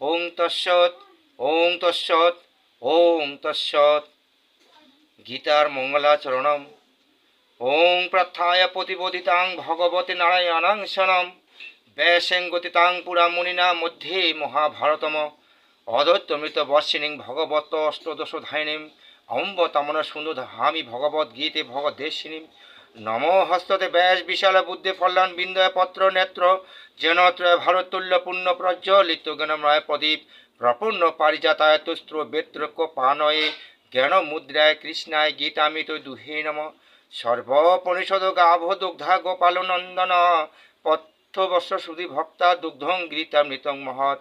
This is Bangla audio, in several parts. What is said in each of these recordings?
ওং তৎসৎ ওং তৎসৎ ওং তৎসৎ। গীতার মঙ্গলাচরণম। ওং প্রার্থায় প্রতিবোধিতাং ভগবতে নারায়ণাং শনম ব্যাসেং গতিতাং পুরা মুনিনা মধ্যে মহাভারতম অদ্বৈতমৃত বর্ষিণীং ভগবত অষ্টদশধায়িনীং অম্ব তমন সুন্দধামি ভগবদ্গীতে ভগদেশিনীং নমো হস্ততে ব্যাস বিশাল বুদ্ধে ফল্লান বিন্দয় পত্র নেত্র যেন ত্রয় ভারতুল্য পুণ্য প্রজ্জ্বলিত জ্ঞানময় প্রদীপ প্রপূর্ণ পারিজাতায় তুস্ত্র বেত্রক পানয়ে জ্ঞান মুদ্রায় কৃষ্ণায় গীতামিত দুহে নম সর্বপনিষদ গাভ দুগ্ধা গোপাল নন্দন পথ্যবস্য সুধি ভক্তা দুগ্ধং গীতামৃতং মহৎ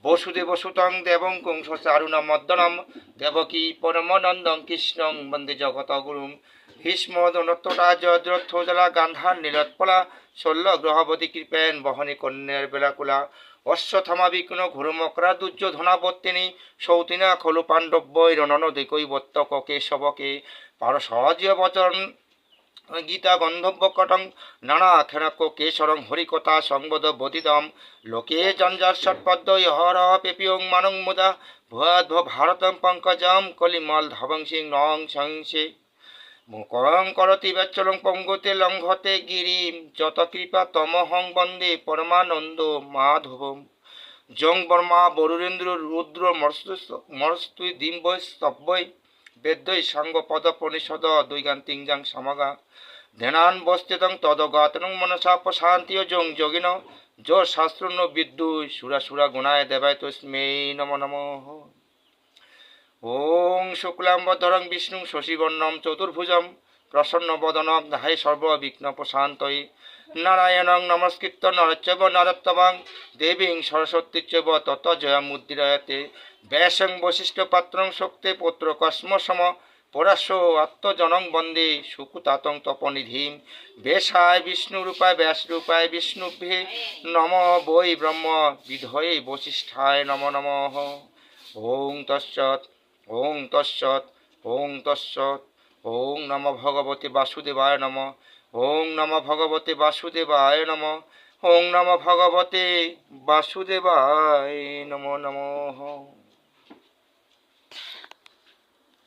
বসুদেব সুতং দেবং কংস চারুণ মদ্দনম দেবকী পরমানন্দং কৃষ্ণং বন্দে জগত গুরুম ভীষ্ম দনত্তরা জয়দ্রথোজলা গান্ধার নীলোৎপলা শল্য গ্রহবতী কৃপেন বহনী কন্যার বেলাকুলা অশ্বথমা বিঘ্ন ঘুরমকরা দুর্যোধনাবর্তিনী সৌতিনা খলু পাণ্ডব্যৈ রণনদিকৈবত্যক কেশবকে পারসহজ বচন গীতা গন্ধব্য কটং নানা খেনক কেশরং হরিকথা সংবদ বদিদম লোকে জঞ্জার ষটপদ্য হর পেপিয়ং মানং মুদা ভুয়াধ্ব ভারতম পঙ্কজম কলিমল ধবং সিং নং সংসে মুকরং করতি বেচ্চলং পঙ্গতে লঙ্ঘতে গিরিম যত কৃপা তমহং বন্দে পরমানন্দ মাধবম জং বর্মা বরুরেন্দ্র রুদ্র মরস্তুই ডিম্বৈ স্তব্যৈ বেদ্যৈ সাঙ্গ পদ পনিষদ দুইগান তিংজাং সামগা ধ্যানান বস্তিতং তদগাতনং মনসা প্রশান্তিও জং যোগিন যো শাস্ত্রন বিদ্যুৎ সুরা সুরা গুণায় দেবায় তস্মৈ নমো নমঃ। ওং শুক্লাম্বরধরং বিষ্ণু শশীবর্ণম চতুর্ভুজম প্রসন্ন বদনং ধায় সর্ববিঘ্ন প্রশান্তয়ে নারায়ণং নমস্কৃত্য নরচ্চৈব নরোত্তমং দেবীং সরস্বতী চৈব তত জয়মুদ্রায়তে ব্যাসং বশিষ্ঠ পাত্রং শক্তে পুত্র কস্মসম পরাশ আত্মজনং বন্দে সুকুতাতং তপনিধিম বেশায় বিষ্ণুরূপায় ব্যাসরূপায় বিষ্ণুভ্যে নম বৈ ব্রহ্ম বিধয়ে বশিষ্ঠায় নমো নমঃ। ওং তৎসৎ ওং তৎসৎ ওং তৎসৎ। ওং নমো ভগবতে বাসুদেবায় নমঃ। ওং নমো ভগবতে বাসুদেবায় নমঃ। ওং নমো ভগবতে বাসুদেবায় নমো নমঃ।